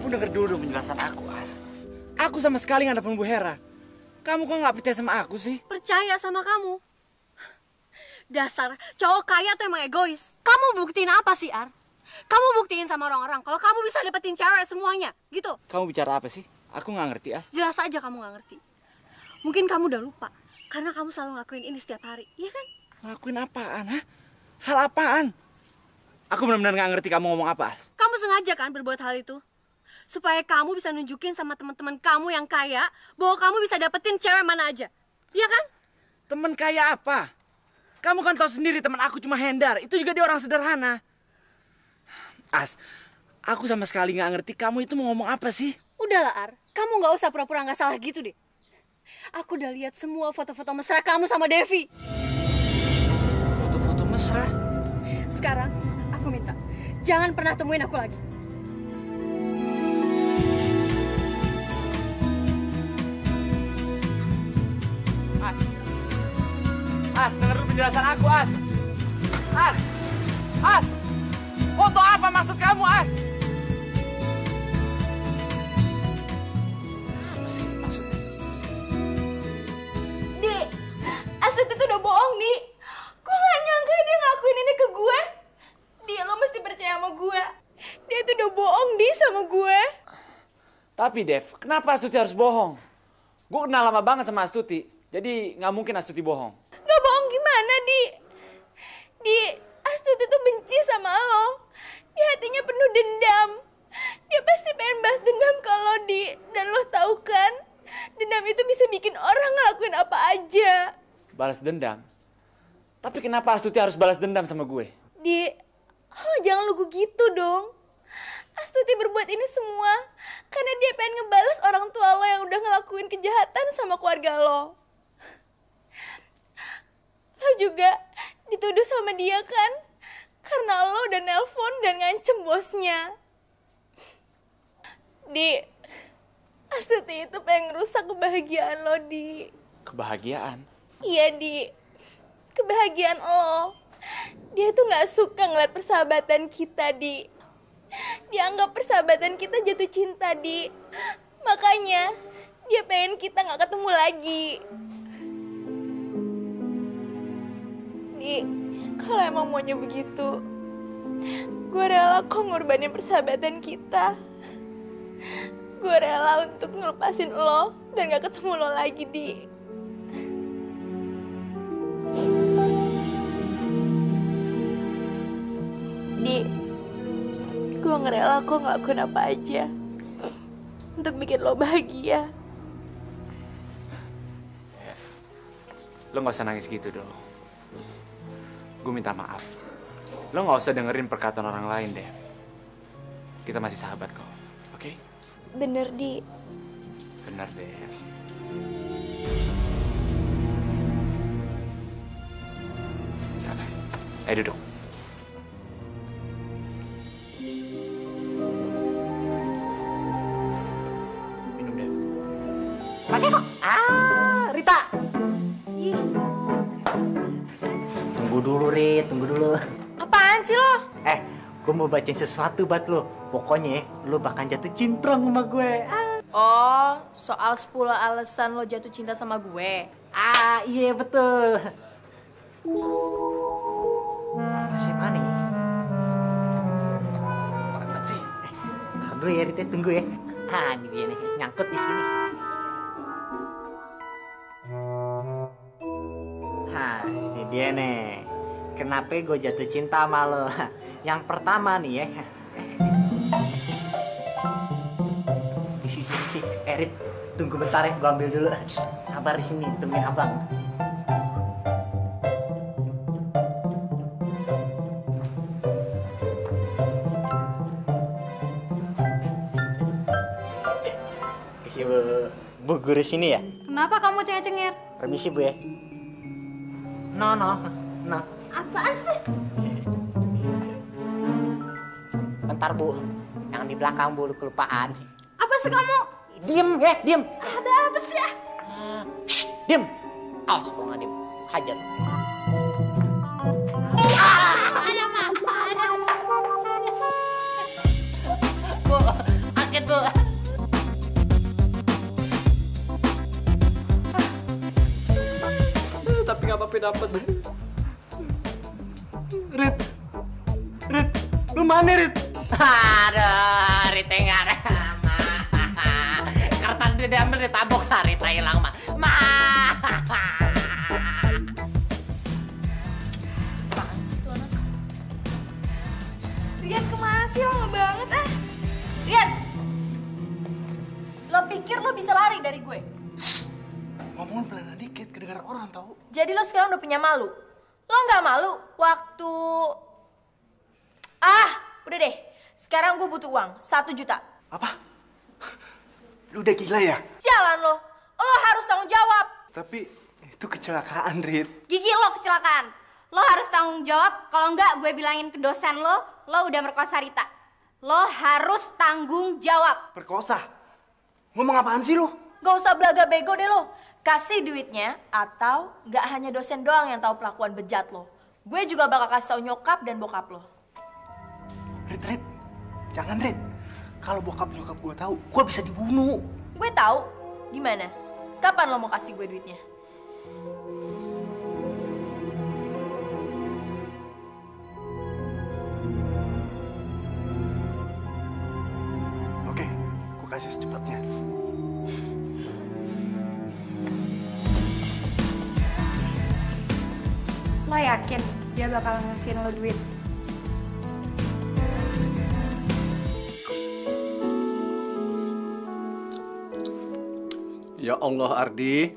Kamu denger dulu penjelasan aku, As. Aku sama sekali nggak nelfon Bu Hera. Kamu kok nggak percaya sama aku sih? Percaya sama kamu. Dasar cowok kaya tuh emang egois. Kamu buktiin apa sih, Ar? Kamu buktiin sama orang-orang kalau kamu bisa dapetin cewek semuanya, gitu. Kamu bicara apa sih? Aku nggak ngerti, As. Jelas aja kamu nggak ngerti. Mungkin kamu udah lupa, karena kamu selalu ngelakuin ini setiap hari, iya kan? Ngelakuin apaan, ha? Hal apaan? Aku benar-benar nggak ngerti kamu ngomong apa, As. Kamu sengaja kan berbuat hal itu? Supaya kamu bisa nunjukin sama teman-teman kamu yang kaya bahwa kamu bisa dapetin cewek mana aja. Iya kan? Temen kaya apa? Kamu kan tahu sendiri teman aku cuma Hendar. Itu juga dia orang sederhana. As, aku sama sekali nggak ngerti kamu itu mau ngomong apa sih? Udahlah, Ar. Kamu nggak usah pura-pura nggak salah gitu deh. Aku udah lihat semua foto-foto mesra kamu sama Devi. Foto-foto mesra? Sekarang, aku minta. Jangan pernah temuin aku lagi. As, denger dulu penjelasan aku, As. As, foto apa maksud kamu, As? Apa sih maksudnya? Di, Astuti tuh udah bohong, Di. Gue gak nyangka dia ngelakuin ini ke gue. Di, lo mesti percaya sama gue. Dia tuh udah bohong, Di, sama gue. Tapi, Dev, kenapa Astuti harus bohong? Gue kenal lama banget sama Astuti, jadi nggak mungkin Astuti bohong. Gak bohong gimana, Di? Di, Astuti tuh benci sama lo. Di hatinya penuh dendam. Dia pasti pengen balas dendam ke lo, Di. Dan lo tahu kan, dendam itu bisa bikin orang ngelakuin apa aja. Balas dendam? Tapi kenapa Astuti harus balas dendam sama gue? Di, lo jangan lugu gitu dong. Astuti berbuat ini semua karena dia pengen ngebalas orang tua lo yang udah ngelakuin kejahatan sama keluarga lo. Lo juga dituduh sama dia kan? Karena lo udah nelpon dan ngancem bosnya. Di, Astuti itu pengen ngerusak kebahagiaan lo, Di. Kebahagiaan? Iya, Di. Kebahagiaan lo. Dia tuh gak suka ngeliat persahabatan kita, Di. Dia anggap persahabatan kita jatuh cinta, Di. Makanya dia pengen kita gak ketemu lagi. Di, kalau emang maunya begitu, gue rela kok ngorbanin persahabatan kita. Gue rela untuk ngelepasin lo dan gak ketemu lo lagi, Di. Di, gue ngerela kok ngelakuin apa aja untuk bikin lo bahagia. Dev, lo gak usah nangis gitu dong. Gue minta maaf. Lo gak usah dengerin perkataan orang lain, Dev. Kita masih sahabat kok, oke? Bener, Di. Bener, Dev. Yaudah, ayo duduk. Minum, Dev. Pakai kok. Rita. Tunggu dulu, Rit. Tunggu dulu. Apaan sih lo? Gue mau bacain sesuatu buat lo. Pokoknya lo bakal jatuh cintrong sama gue. Oh, soal 10 alasan lo jatuh cinta sama gue. Iya betul. Siapa nih? Apaan sih? Ntar dulu ya, Rit. Tunggu ya. Ini dia nih. Nyangkut di sini. Ini dia nih. Kenapa gue jatuh cinta sama lo? Yang pertama nih ya. Rit, tunggu bentar ya, gue ambil dulu. Sabar di sini, tungguin abang. Kasih bu guru sini ya. Kenapa kamu cengir-cengir? Permisi bu ya. No. Apaan sih? Bentar bu, yang di belakang bu, lu kelupaan. Apa sih kamu? Diem ya, diem. Ada apa sih ya? Shh, diem. Awas kalau nggak diem, hajar. Bu, kaget bu. sampai dapat. Rit, lu mana Rit? Aduh, Rita nggak ada. Kertas dia diambil ditabok, Rita hilang mah. Apaan sih tuh anak? Rian kemana sih? Lama banget Rian! Lo pikir lo bisa lari dari gue? Ngomong pelan dikit, kedengaran orang tahu. Jadi lo sekarang udah punya malu? Lo nggak malu waktu... udah deh. Sekarang gue butuh uang, 1 juta. Apa? Lu udah gila ya? Jalan lo. Lo harus tanggung jawab. Tapi itu kecelakaan, Rit. Gigi lo kecelakaan. Lo harus tanggung jawab, kalau enggak gue bilangin ke dosen lo udah merkosa Rita. Lo harus tanggung jawab. Perkosa? Ngomong apaan sih lu? Gak usah belaga bego deh lo. Kasih duitnya, atau gak hanya dosen doang yang tahu pelakuan bejat lo. Gue juga bakal kasih tau nyokap dan bokap lo. Rit. Jangan, Rit. Kalau bokap nyokap gue tahu, gue bisa dibunuh. Gue tahu. Gimana? Kapan lo mau kasih gue duitnya? Oke, gue kasih secepatnya. Lo yakin dia bakal ngasihin lo duit? Ya Allah, Ardi.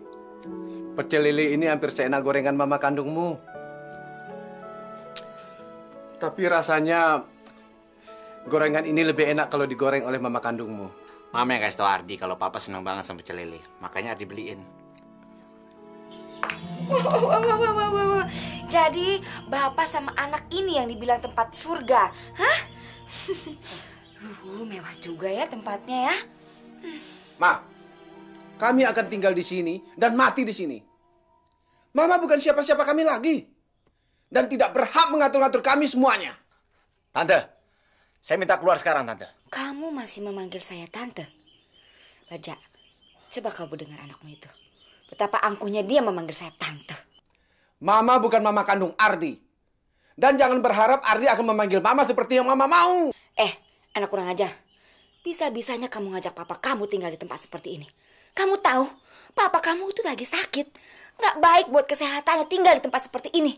Pecel lele ini hampir seenak gorengan mama kandungmu. Tapi rasanya gorengan ini lebih enak kalau digoreng oleh mama kandungmu. Mama yang kasih tau Ardi kalau papa seneng banget sama pecel lele. Makanya Ardi beliin. Wow. Jadi bapak sama anak ini yang dibilang tempat surga, hah? Mewah juga ya tempatnya ya. Ma, kami akan tinggal di sini dan mati di sini. Mama bukan siapa-siapa kami lagi. Dan tidak berhak mengatur-ngatur kami semuanya. Tante, saya minta keluar sekarang, Tante. Kamu masih memanggil saya tante? Baja, coba kamu dengar anakmu itu. Betapa angkuhnya dia memanggil saya tante. Mama bukan mama kandung Ardi. Dan jangan berharap Ardi akan memanggil mama seperti yang mama mau. Anak kurang ajar. Bisa-bisanya kamu ngajak papa kamu tinggal di tempat seperti ini. Kamu tahu, papa kamu itu lagi sakit. Nggak baik buat kesehatannya tinggal di tempat seperti ini.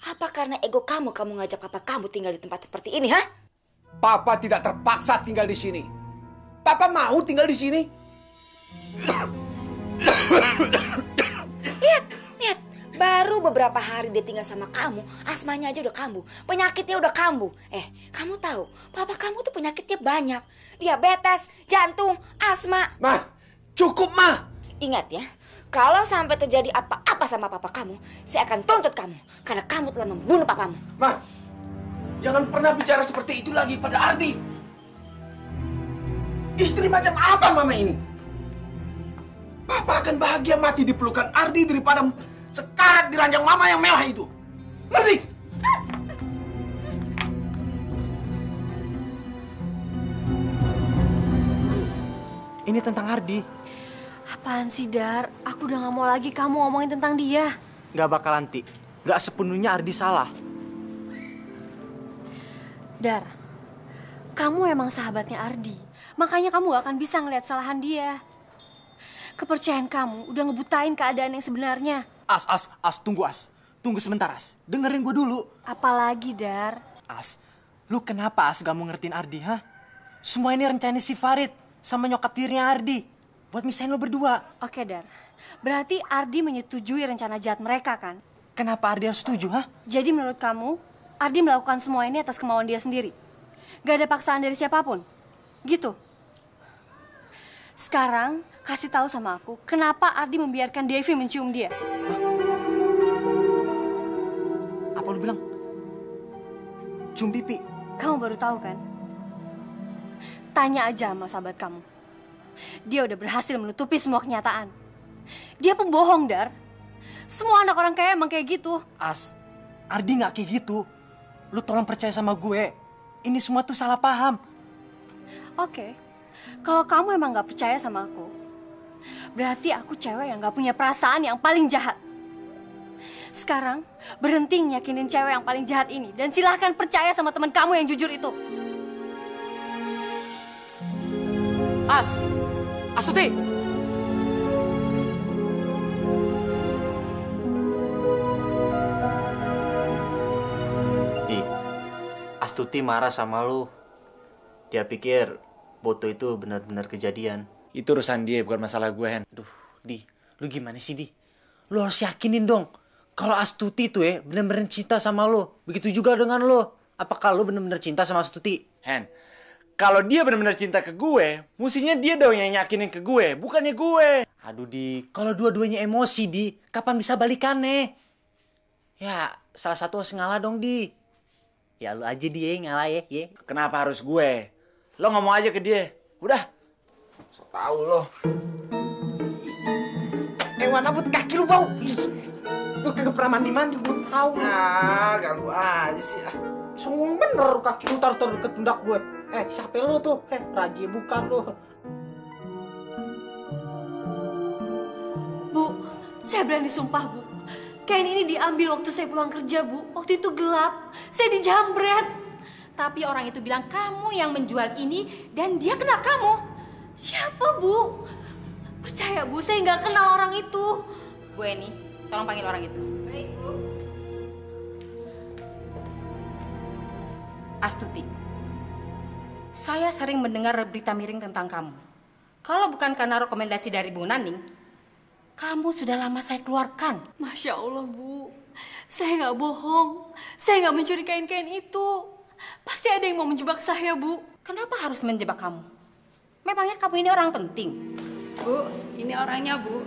Apa karena ego kamu ngajak papa kamu tinggal di tempat seperti ini, hah? Papa tidak terpaksa tinggal di sini. Papa mau tinggal di sini. Lihat. Baru beberapa hari dia tinggal sama kamu, asmanya aja udah kambuh. Penyakitnya udah kambuh. Kamu tahu, papa kamu tuh penyakitnya banyak. Diabetes, jantung, asma. Ma, cukup, Ma. Ingat ya, kalau sampai terjadi apa-apa sama papa kamu, saya akan tuntut kamu. Karena kamu telah membunuh papamu. Ma, jangan pernah bicara seperti itu lagi pada Ardi. Istri macam apa mama ini? Papa akan bahagia mati di pelukan Ardi daripada sekarat di ranjang mama yang mewah itu. Ngerti? Ini tentang Ardi. Apaan sih, Dar? Aku udah gak mau lagi kamu ngomongin tentang dia. Gak bakal nanti. Gak sepenuhnya Ardi salah. Dar, kamu emang sahabatnya Ardi. Makanya kamu gak akan bisa ngeliat kesalahan dia. Kepercayaan kamu udah ngebutain keadaan yang sebenarnya. As, tunggu As. Tunggu sebentar As. Dengerin gue dulu. Apalagi, Dar? As, lu kenapa As gak mau ngertiin Ardi, ha? Semua ini rencana si Farid sama nyokap tirinya Ardi. Buat misahin lo berdua. Oke, Dar. Berarti Ardi menyetujui rencana jahat mereka, kan? Kenapa Ardi harus setuju, ha? Jadi menurut kamu, Ardi melakukan semua ini atas kemauan dia sendiri? Gak ada paksaan dari siapapun? Gitu? Sekarang, kasih tahu sama aku, kenapa Ardi membiarkan Devi mencium dia? Apa lu bilang? Cium pipi? Kamu baru tahu, kan? Tanya aja sama sahabat kamu. Dia udah berhasil menutupi semua kenyataan. Dia pembohong, Dar. Semua anak orang kaya emang kayak gitu. As, Ardi nggak kayak gitu. Lu tolong percaya sama gue. Ini semua tuh salah paham. Oke. Kalau kamu emang nggak percaya sama aku, berarti aku cewek yang nggak punya perasaan yang paling jahat. Sekarang berhenti yakinin cewek yang paling jahat ini dan silahkan percaya sama teman kamu yang jujur itu. Astuti! Astuti marah sama lu. Dia pikir foto itu benar-benar kejadian. Itu urusan dia, bukan masalah gue, Hen. Aduh, Di, lu gimana sih, Di? Lu harus yakinin dong. Kalau Astuti tuh benar-benar cinta sama lu. Begitu juga dengan lu. Apakah lu benar-benar cinta sama Astuti? Hen, kalau dia benar-benar cinta ke gue, mestinya dia dong yang yakinin ke gue, bukannya gue. Aduh, Di, kalau dua-duanya emosi, Di, kapan bisa balikannya? Ya, salah satu harus ngalah dong, Di. Ya lu aja dia ngalah ya. Kenapa harus gue? Lo ngomong aja ke dia. Udah. So tau lo. Mana but kaki lu bau. Lu kagak pernah mandi-mandi, gue tahu. Ah, ganggu aja sih. Songong bener kaki lu taruh deket pundak gue. Siapa lu tuh? Raji bukan lu. Bu, saya berani sumpah, Bu. Kain ini diambil waktu saya pulang kerja, Bu. Waktu itu gelap, saya dijambret. Tapi orang itu bilang kamu yang menjual ini dan dia kena kamu. Siapa, Bu? Percaya, Bu, saya nggak kenal orang itu. Bu Eni, tolong panggil orang itu. Baik, Bu. Astuti, saya sering mendengar berita miring tentang kamu. Kalau bukan karena rekomendasi dari Bu Naning, kamu sudah lama saya keluarkan. Masya Allah, Bu. Saya nggak bohong. Saya nggak mencuri kain-kain itu. Pasti ada yang mau menjebak saya, Bu. Kenapa harus menjebak kamu? Memangnya kamu ini orang penting? Bu, ini orangnya, Bu.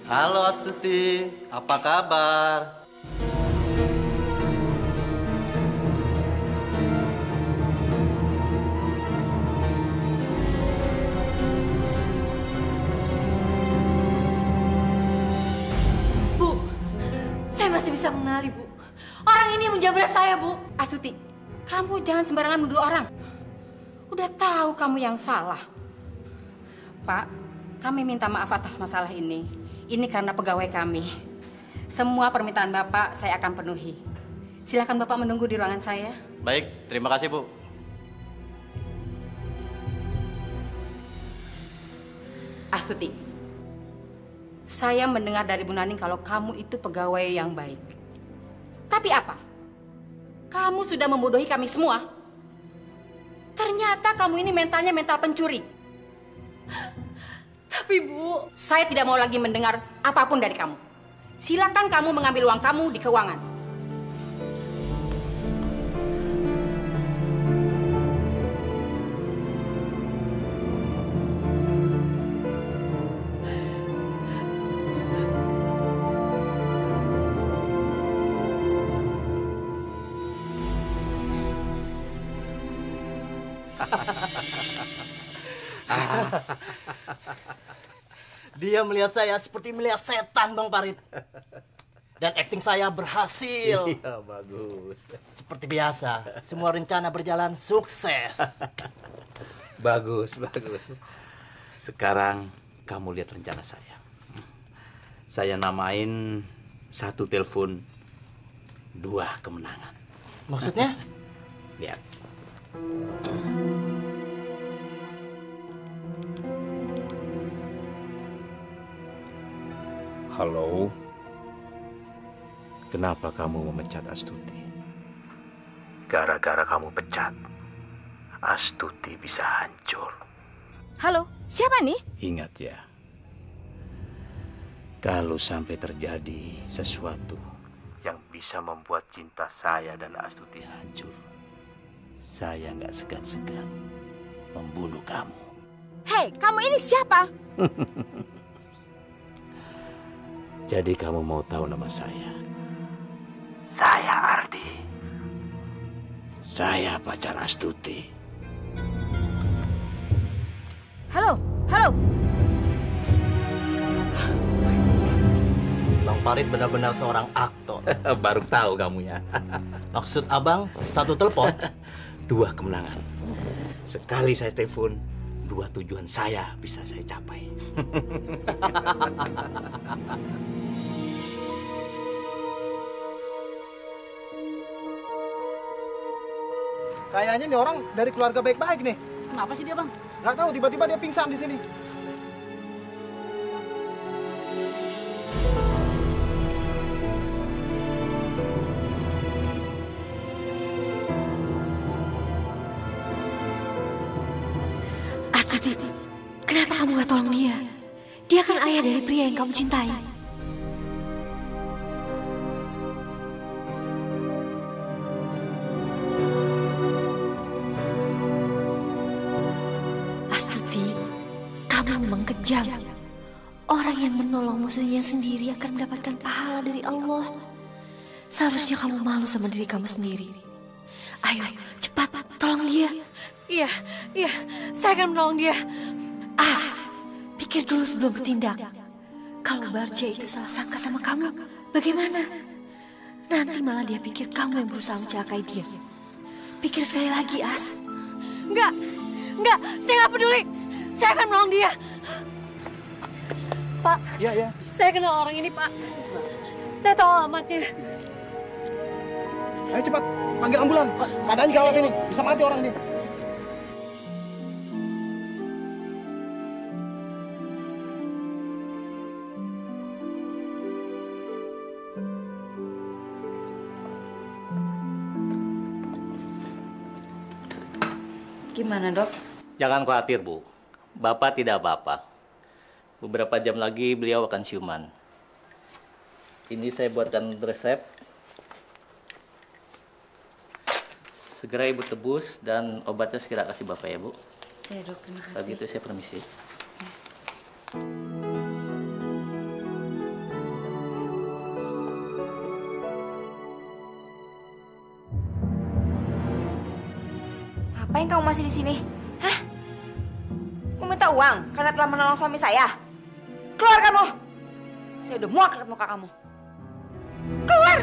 Halo Astuti, apa kabar? Bu, saya masih bisa mengenali, Bu. Orang ini menjambret saya, Bu. Astuti, kamu jangan sembarangan nuduh orang. Udah tahu kamu yang salah. Pak, kami minta maaf atas masalah ini. Ini karena pegawai kami. Semua permintaan Bapak saya akan penuhi. Silakan Bapak menunggu di ruangan saya. Baik, terima kasih Bu. Astuti, saya mendengar dari Bu Naning kalau kamu itu pegawai yang baik. Tapi apa? Kamu sudah membodohi kami semua. Ternyata kamu ini mentalnya mental pencuri. Tapi, Bu, saya tidak mau lagi mendengar apapun dari kamu. Silakan kamu mengambil uang kamu di keuangan. Dia melihat saya seperti melihat setan, Bang Parit. Dan akting saya berhasil. Iya, bagus. Seperti biasa, semua rencana berjalan sukses. Bagus, bagus. Sekarang kamu lihat rencana saya. Saya namain 1 telepon 2 kemenangan. Maksudnya? Lihat. Halo. Kenapa kamu memecat Astuti? Gara-gara kamu pecat, Astuti bisa hancur. Halo, siapa nih? Ingat ya, kalau sampai terjadi sesuatu yang bisa membuat cinta saya dan Astuti hancur, saya nggak segan-segan membunuh kamu. Hei, kamu ini siapa? Jadi kamu mau tahu nama saya? Saya Ardi. Saya pacar Astuti. Halo, halo. Bang Parit benar-benar seorang aktor. Baru tahu kamu ya. Maksud abang 1 telepon? 2 kemenangan. Sekali saya telepon, 2 tujuan saya bisa saya capai. Kayaknya nih orang dari keluarga baik-baik nih. Kenapa sih dia, Bang? Nggak tahu, tiba-tiba dia pingsan di sini. Astuti, kenapa kamu gak tolong dia? Dia kan ayah dari pria yang kamu cintai. Astuti, kamu memang kejam. Orang yang menolong musuhnya sendiri akan mendapatkan pahala dari Allah. Seharusnya kamu malu sama diri kamu sendiri. Ayo, cepat, tolong dia. Iya, saya akan menolong dia. Pikir dulu sebelum bertindak. Kalau Barja itu salah sangka sama kamu, bagaimana? Nanti malah dia pikir kamu yang berusaha mencelakai dia. Pikir sekali lagi, As. Enggak, saya nggak peduli. Saya akan menolong dia. Pak, Iya. saya kenal orang ini, Pak. Saya tahu alamatnya. Ayo cepat, panggil ambulan. Keadaan gawat ini, bisa mati orang ini. Gimana, Dok? Jangan khawatir, Bu. Bapak tidak apa-apa. Beberapa jam lagi beliau akan siuman. Ini saya buatkan resep. Segera Ibu tebus dan obatnya segera kasih Bapak ya, Bu. Ya, Dok, terima kasih. Kalau gitu saya permisi. Ngapain kamu masih di sini? Hah? Mau minta uang karena telah menolong suami saya? Keluar kamu! Saya udah muak lihat muka kamu. Keluar!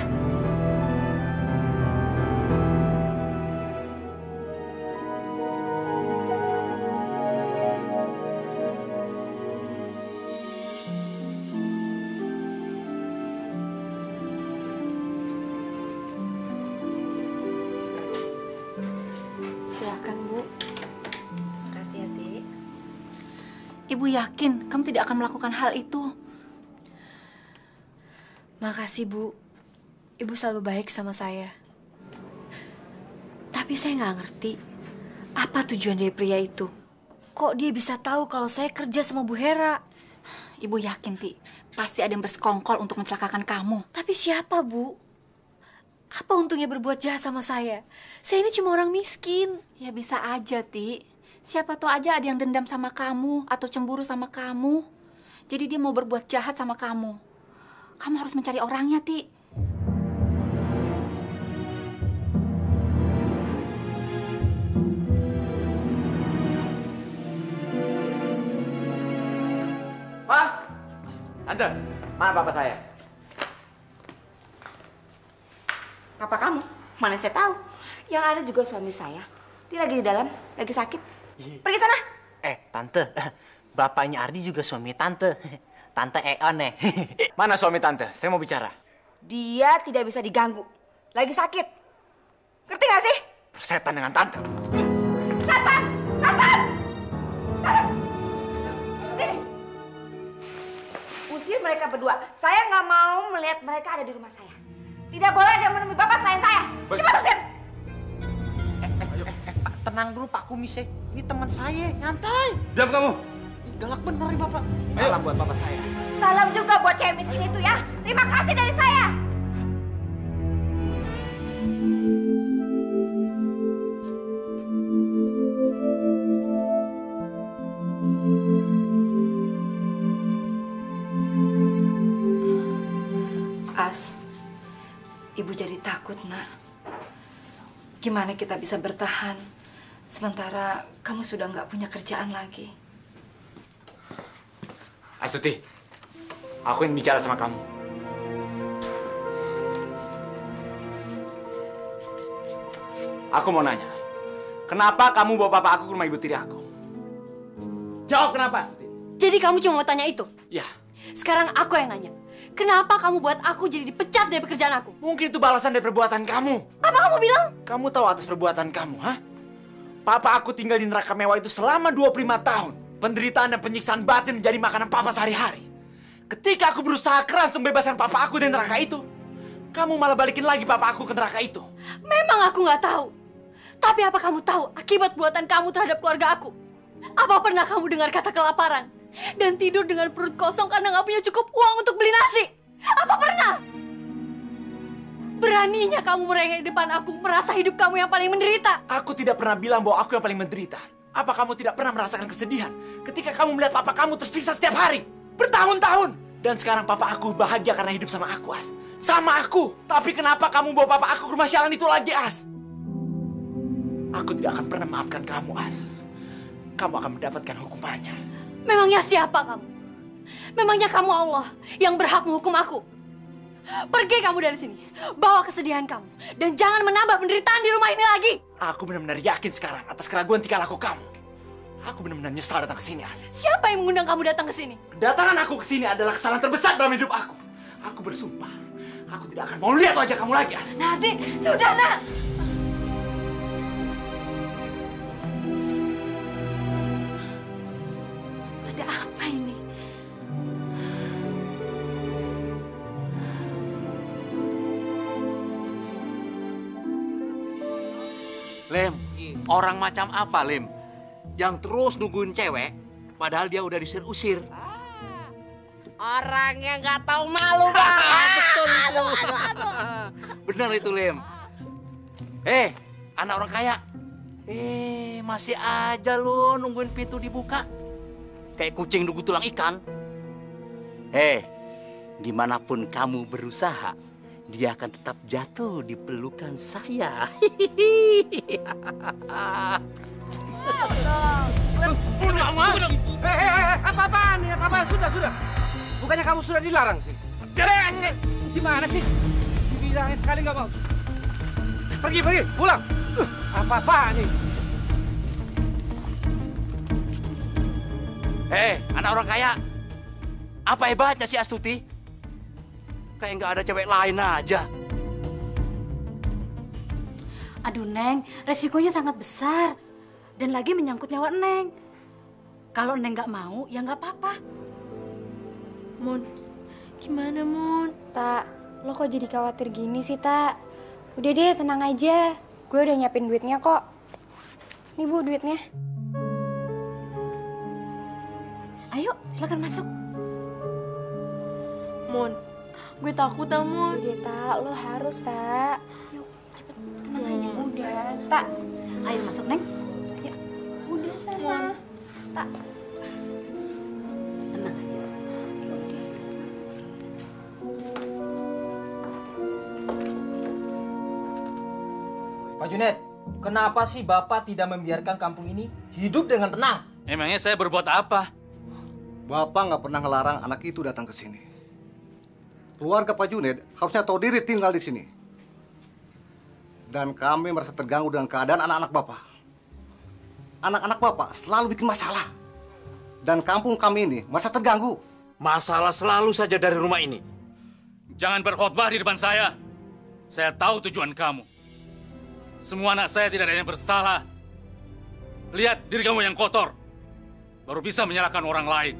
Silakan, Bu. Makasih ya, Ti. Ibu yakin kamu tidak akan melakukan hal itu. Makasih, Bu. Ibu selalu baik sama saya. Tapi saya nggak ngerti, apa tujuan dari pria itu? Kok dia bisa tahu kalau saya kerja sama Bu Hera? Ibu yakin, Ti, pasti ada yang bersekongkol untuk mencelakakan kamu. Tapi siapa, Bu? Apa untungnya berbuat jahat sama saya? Saya ini cuma orang miskin. Ya bisa aja, Ti. Siapa tahu aja ada yang dendam sama kamu atau cemburu sama kamu. Jadi dia mau berbuat jahat sama kamu. Kamu harus mencari orangnya, Ti. Pak! Tante, mana papa saya? Papa kamu? Mana saya tahu. Yang ada juga suami saya. Dia lagi di dalam, lagi sakit. Pergi sana. Tante, bapaknya Ardi juga suami tante. Tante Eon nih. Mana suami tante? Saya mau bicara. Dia tidak bisa diganggu. Lagi sakit. Ngerti gak sih? Persetan dengan tante. Satpam! Satpam! Satpam! Sini. Usir mereka berdua. Saya nggak mau melihat mereka ada di rumah saya. Tidak boleh ada yang menemui bapak selain saya. Cepat usir! Pak, tenang dulu Pak Kumis ya. Ini teman saya, nyantai. Diam kamu. Ih, galak bener nih Bapak. Salam buat papa saya. Salam juga buat cewek miskin itu ya. Terima kasih dari saya. As, Ibu jadi takut, Nak. Gimana kita bisa bertahan sementara kamu sudah nggak punya kerjaan lagi? Astuti, aku ingin bicara sama kamu. Aku mau nanya, kenapa kamu bawa papa aku ke rumah ibu tiri aku? Jawab kenapa, Astuti? Jadi kamu cuma mau tanya itu? Ya. Sekarang aku yang nanya. Kenapa kamu buat aku jadi dipecat dari pekerjaan aku? Mungkin itu balasan dari perbuatan kamu. Apa kamu bilang? Kamu tahu atas perbuatan kamu, hah? Papa aku tinggal di neraka mewah itu selama 25 tahun. Penderitaan dan penyiksaan batin menjadi makanan papa sehari-hari. Ketika aku berusaha keras untuk membebaskan papa aku dari neraka itu, kamu malah balikin lagi papa aku ke neraka itu. Memang aku nggak tahu. Tapi apa kamu tahu akibat perbuatan kamu terhadap keluarga aku? Apa pernah kamu dengar kata kelaparan? Dan tidur dengan perut kosong karena nggak punya cukup uang untuk beli nasi? Apa pernah? Beraninya kamu merengek di depan aku, merasa hidup kamu yang paling menderita. Aku tidak pernah bilang bahwa aku yang paling menderita. Apa kamu tidak pernah merasakan kesedihan ketika kamu melihat papa kamu tersiksa setiap hari? Bertahun-tahun. Dan sekarang papa aku bahagia karena hidup sama aku, As. Sama aku. Tapi kenapa kamu bawa papa aku ke rumah sialan itu lagi, As? Aku tidak akan pernah maafkan kamu, As. Kamu akan mendapatkan hukumannya. Memangnya siapa kamu? Memangnya kamu Allah yang berhak menghukum aku? Pergi kamu dari sini. Bawa kesedihan kamu. Dan jangan menambah penderitaan di rumah ini lagi. Aku benar-benar yakin sekarang atas keraguan tingkah laku kamu. Aku benar-benar nyesal datang ke sini, As. Siapa yang mengundang kamu datang ke sini? Kedatangan aku ke sini adalah kesalahan terbesar dalam hidup aku. Aku bersumpah, aku tidak akan mau lihat wajah kamu lagi, As. Nadi, sudah, Nak. Ada apa ini? Lem, orang macam apa, Lem? Yang terus nungguin cewek, padahal dia udah usir. Orang yang nggak tahu malu, Bang. Betul itu. Benar itu, Lem. Anak orang kaya. Masih aja lo nungguin pintu dibuka. Kayak kucing nunggu tulang ikan. Gimana pun kamu berusaha, dia akan tetap jatuh di pelukan saya. Apa-apaan nih? Apa-apaan? Sudah. Bukannya kamu sudah dilarang sih? Gimana sih? Dibilangin sekali nggak mau. Pergi, pulang. Apa-apaan nih? Anak orang kaya. Apa hebatnya si Astuti? Kayak nggak ada cewek lain aja. Aduh, Neng, resikonya sangat besar. Dan lagi menyangkut nyawa Neng. Kalau Neng nggak mau, ya nggak apa-apa. Mon, gimana Mon? Tak, lo kok jadi khawatir gini sih, Tak? Udah deh, tenang aja. Gue udah nyiapin duitnya kok. Nih Bu, duitnya. Ayo, silakan masuk. Mon, gue takut dah, Mon. Udah, Tak, lo harus, Tak. Yuk, cepet, tenang aja. Udah, Tak. Ayo masuk, Neng. Yuk. Udah, sana. Tak. Tenang aja. Pak Junet, kenapa sih Bapak tidak membiarkan kampung ini hidup dengan tenang? Emangnya saya berbuat apa? Bapak nggak pernah ngelarang anak itu datang ke sini. Keluarga Pak Junet harusnya tahu diri tinggal di sini. Dan kami merasa terganggu dengan keadaan anak-anak Bapak. Anak-anak Bapak selalu bikin masalah. Dan kampung kami ini merasa terganggu. Masalah selalu saja dari rumah ini. Jangan berkhotbah di depan saya. Saya tahu tujuan kamu. Semua anak saya tidak ada yang bersalah. Lihat diri kamu yang kotor. Baru bisa menyalahkan orang lain.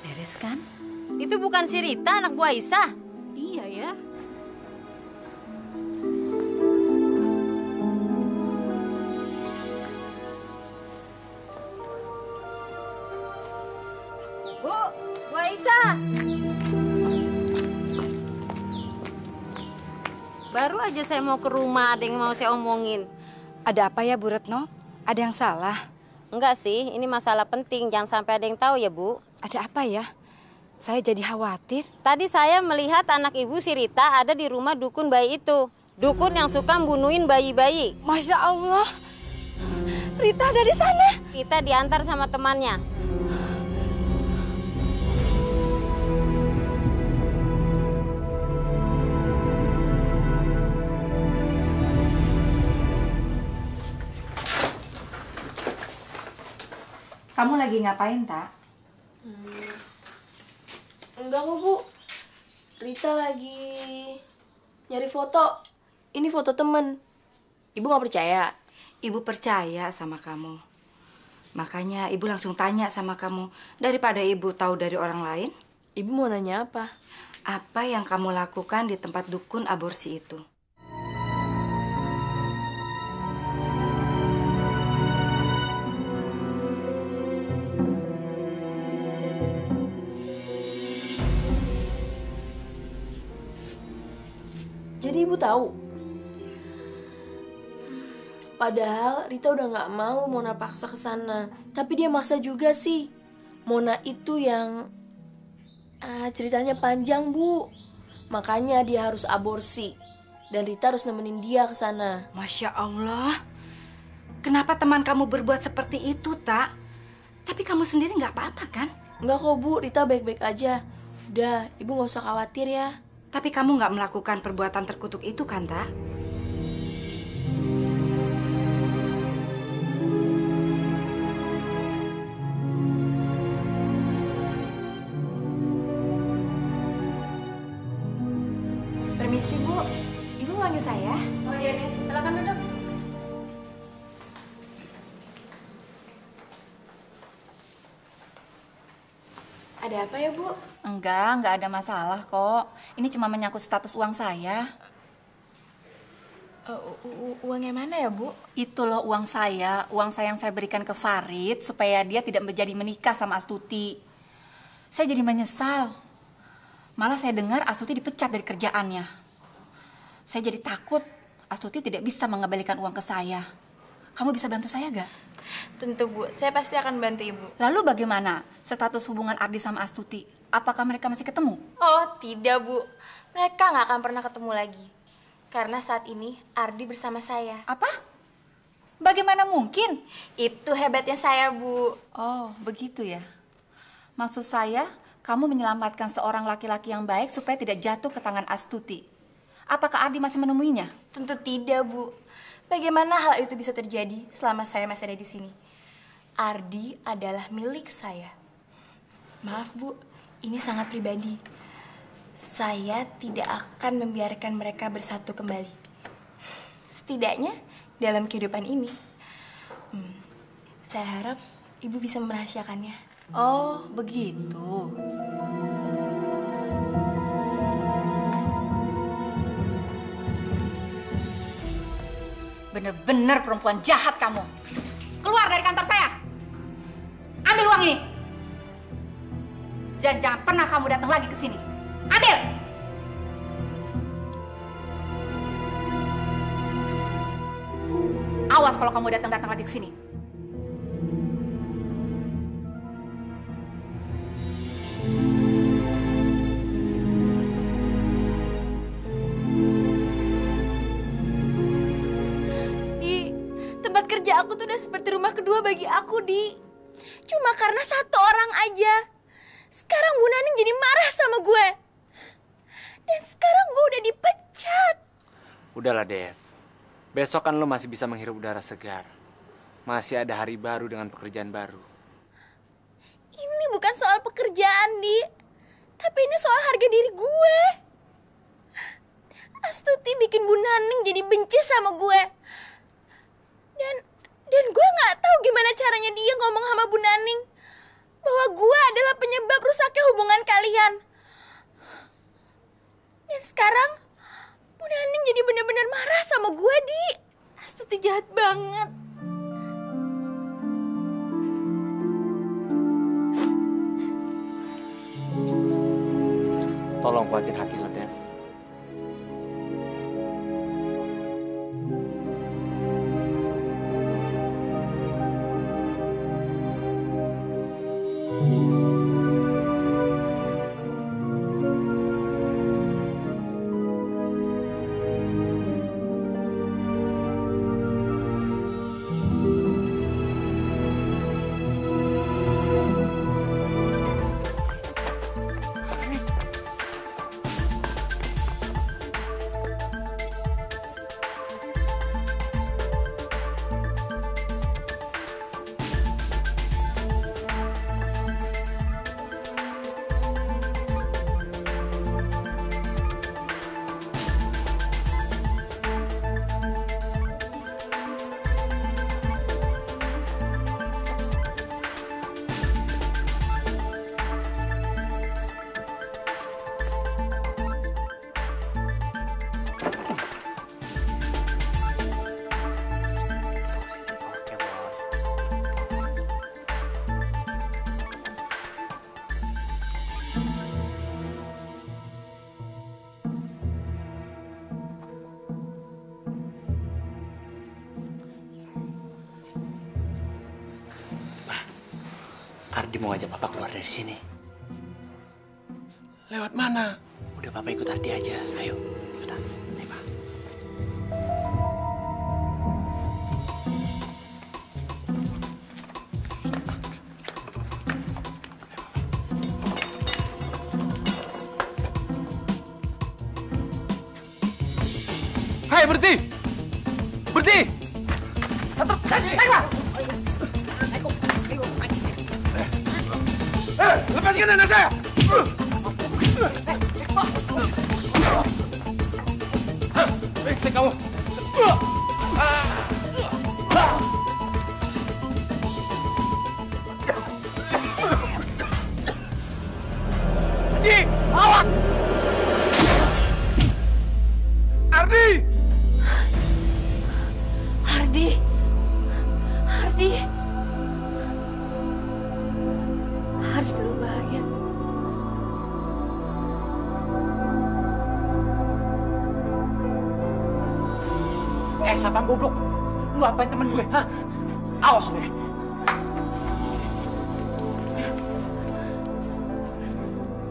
Beres kan? Itu bukan si Rita, anak buah Aisyah. Iya ya. Aisyah. Baru aja saya mau ke rumah, ada yang mau saya omongin. Ada apa ya Bu Retno? Ada yang salah? Enggak sih, ini masalah penting. Jangan sampai ada yang tahu ya Bu. Ada apa ya? Saya jadi khawatir. Tadi saya melihat anak ibu si Rita ada di rumah dukun bayi itu. Dukun yang suka bunuhin bayi-bayi. Masya Allah. Rita ada di sana. Rita diantar sama temannya. Kamu lagi ngapain, Tak? Enggak kok, Bu. Rita lagi nyari foto. Ini foto temen. Ibu nggak percaya? Ibu percaya sama kamu. Makanya ibu langsung tanya sama kamu. Daripada ibu tahu dari orang lain. Ibu mau nanya apa? Apa yang kamu lakukan di tempat dukun aborsi itu? Jadi ibu tahu? Padahal Rita udah nggak mau Mona paksa ke sana. Tapi dia maksa juga sih. Mona itu yang ceritanya panjang, Bu. Makanya dia harus aborsi. Dan Rita harus nemenin dia ke sana. Masya Allah. Kenapa teman kamu berbuat seperti itu, Tak? Tapi kamu sendiri nggak apa-apa kan? Nggak kok, Bu. Rita baik-baik aja. Udah, ibu nggak usah khawatir ya. Tapi kamu nggak melakukan perbuatan terkutuk itu kan, Tak? Permisi, Bu. Ibu manggil saya? Oh iya deh, silakan duduk. Ada apa ya, Bu? Enggak ada masalah kok. Ini cuma menyangkut status uang saya. Uang yang mana ya, Bu? Itu loh uang saya yang saya berikan ke Farid supaya dia tidak menjadi menikah sama Astuti. Saya jadi menyesal. Malah saya dengar Astuti dipecat dari kerjaannya. Saya jadi takut Astuti tidak bisa mengembalikan uang ke saya. Kamu bisa bantu saya gak? Tentu, Bu. Saya pasti akan bantu Ibu. Lalu bagaimana status hubungan Ardi sama Astuti? Apakah mereka masih ketemu? Oh, tidak, Bu. Mereka nggak akan pernah ketemu lagi. Karena saat ini Ardi bersama saya. Apa? Bagaimana mungkin? Itu hebatnya saya, Bu. Oh, begitu ya. Maksud saya, kamu menyelamatkan seorang laki-laki yang baik supaya tidak jatuh ke tangan Astuti. Apakah Ardi masih menemuinya? Tentu tidak, Bu. Bagaimana hal itu bisa terjadi selama saya masih ada di sini? Ardi adalah milik saya. Maaf, Bu. Ini sangat pribadi. Saya tidak akan membiarkan mereka bersatu kembali. Setidaknya dalam kehidupan ini. Saya harap Ibu bisa merahasiakannya. Oh, begitu. Bener-bener perempuan jahat kamu. Keluar dari kantor saya. Ambil uang ini. Jangan pernah kamu datang lagi ke sini. Ambil. Awas kalau kamu datang lagi ke sini. Tempat kerja aku tuh udah seperti rumah kedua bagi aku, Di. Cuma karena satu orang aja. Sekarang Bu Naning jadi marah sama gue. Dan sekarang gue udah dipecat. Udahlah, Dev. Besok kan lo masih bisa menghirup udara segar. Masih ada hari baru dengan pekerjaan baru. Ini bukan soal pekerjaan, Di. Tapi ini soal harga diri gue. Astuti bikin Bu Naning jadi benci sama gue. Dan gue nggak tahu gimana caranya dia ngomong sama Bu Naning bahwa gue adalah penyebab rusaknya hubungan kalian. Dan sekarang Bu Naning jadi benar-benar marah sama gue, Di. Astuti jahat banget. kuatin hati lo, Dev. Ardi mau ngajak Papa keluar dari sini. Lewat mana? Udah Papa ikut Ardi aja. Ayo, ikutan. Ayo, Pak. Hai, berhenti! Berhenti! Lepaskan anak saya! Brengsek kamu! Ardi! Awas! Ardi! Ardi! Ardi! Ardi dalam bahaya. Sapam goblok. Lu apain temen gue, hah? Awas lu ya.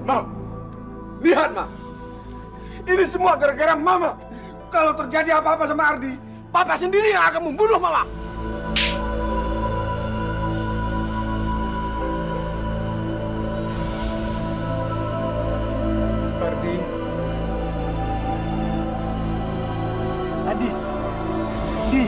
Mam, lihat, Mam. Ini semua gara-gara Mama. Kalau terjadi apa-apa sama Ardi, Papa sendiri yang akan membunuh Mama. Ardi. Ardi. Ardi.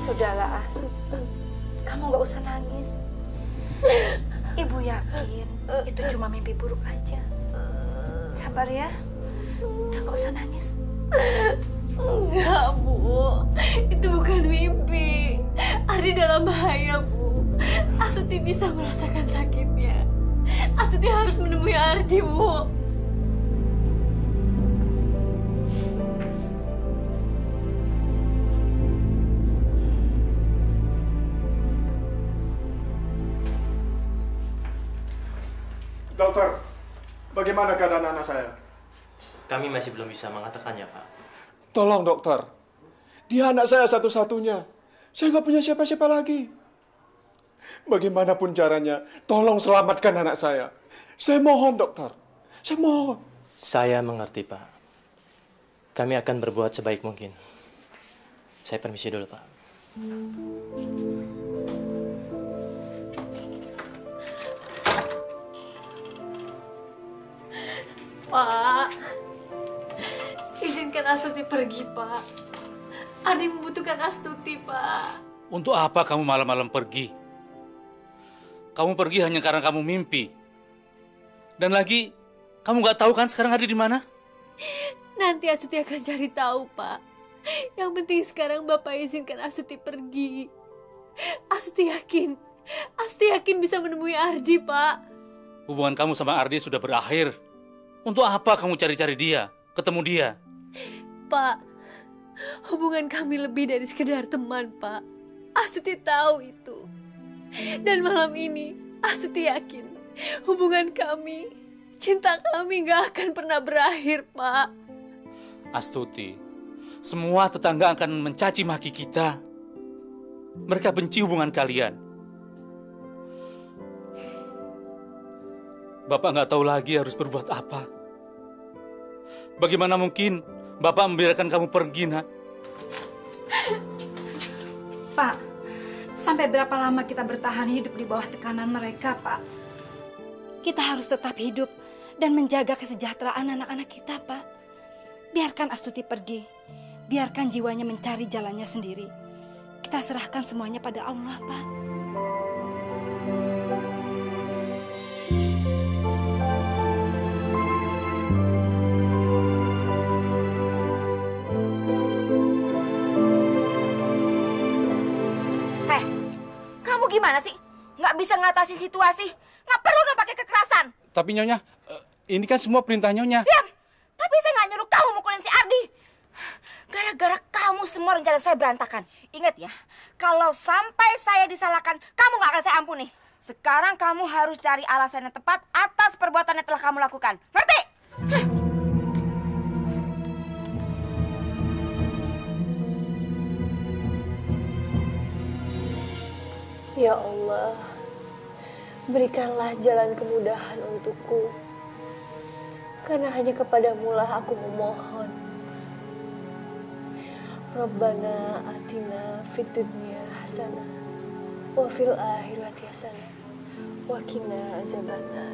Sudahlah, As. Kamu nggak usah nangis. Ibu yakin itu cuma mimpi buruk aja. Sabar ya. Udah nggak usah nangis. Enggak, Bu. Itu bukan mimpi. Ardi dalam bahaya, Bu. Astuti bisa merasakan sakitnya. Astuti harus menemui Ardi, Bu. Dokter, bagaimana keadaan anak saya? Kami masih belum bisa mengatakannya, Pak. Tolong, dokter. Dia anak saya satu-satunya. Saya nggak punya siapa-siapa lagi. Bagaimanapun caranya, tolong selamatkan anak saya. Saya mohon, dokter. Saya mohon. Saya mengerti, Pak. Kami akan berbuat sebaik mungkin. Saya permisi dulu, Pak. Pak, izinkan Astuti pergi, Pak. Ardi membutuhkan Astuti, Pak. Untuk apa kamu malam-malam pergi? Kamu pergi hanya karena kamu mimpi. Dan lagi, kamu nggak tahu kan sekarang Ardi di mana? Nanti Astuti akan cari tahu, Pak. Yang penting sekarang Bapak izinkan Astuti pergi. Astuti yakin bisa menemui Ardi, Pak. Hubungan kamu sama Ardi sudah berakhir. Untuk apa kamu cari-cari dia, ketemu dia? Pak, Hubungan kami lebih dari sekedar teman, Pak. Astuti tahu itu. Dan malam ini, Astuti yakin hubungan kami, cinta kami gak akan pernah berakhir, Pak. Astuti, semua tetangga akan mencaci maki kita. Mereka benci hubungan kalian. Bapak nggak tahu lagi harus berbuat apa. Bagaimana mungkin Bapak membiarkan kamu pergi, Nak? Pak, sampai berapa lama kita bertahan hidup di bawah tekanan mereka, Pak? Kita harus tetap hidup dan menjaga kesejahteraan anak-anak kita, Pak. Biarkan Astuti pergi. Biarkan jiwanya mencari jalannya sendiri. Kita serahkan semuanya pada Allah, Pak. Gimana sih? Nggak bisa ngatasi situasi. Nggak perlu dong pakai kekerasan. Tapi Nyonya, ini kan semua perintah Nyonya. Diam! Tapi saya nggak nyuruh kamu mukulin si Ardi. Gara-gara kamu semua rencana saya berantakan. Ingat ya, kalau sampai saya disalahkan, kamu nggak akan saya ampuni. Sekarang kamu harus cari alasan yang tepat atas perbuatan yang telah kamu lakukan. Ngerti? Ya Allah, berikanlah jalan kemudahan untukku. Karena hanya kepadamu lah aku memohon. Rabbana atina fid dunya hasanah wa fil akhirati hasanah wa qina azabannar.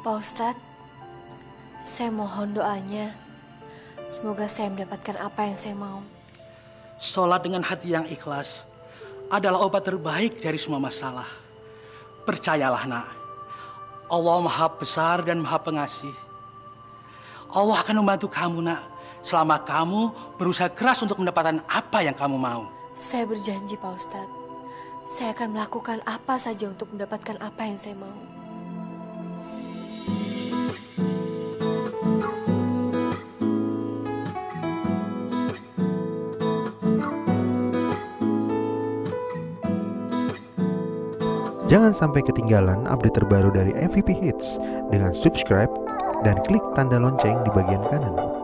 Pak Ustadz, saya mohon doanya. Semoga saya mendapatkan apa yang saya mau. Sholat dengan hati yang ikhlas adalah obat terbaik dari semua masalah. Percayalah, Nak. Allah Maha Besar dan Maha Pengasih. Allah akan membantu kamu, Nak, selama kamu berusaha keras untuk mendapatkan apa yang kamu mau. Saya berjanji, Pak Ustadz. Saya akan melakukan apa saja untuk mendapatkan apa yang saya mau. Jangan sampai ketinggalan update terbaru dari MVP Hits dengan subscribe dan klik tanda lonceng di bagian kanan.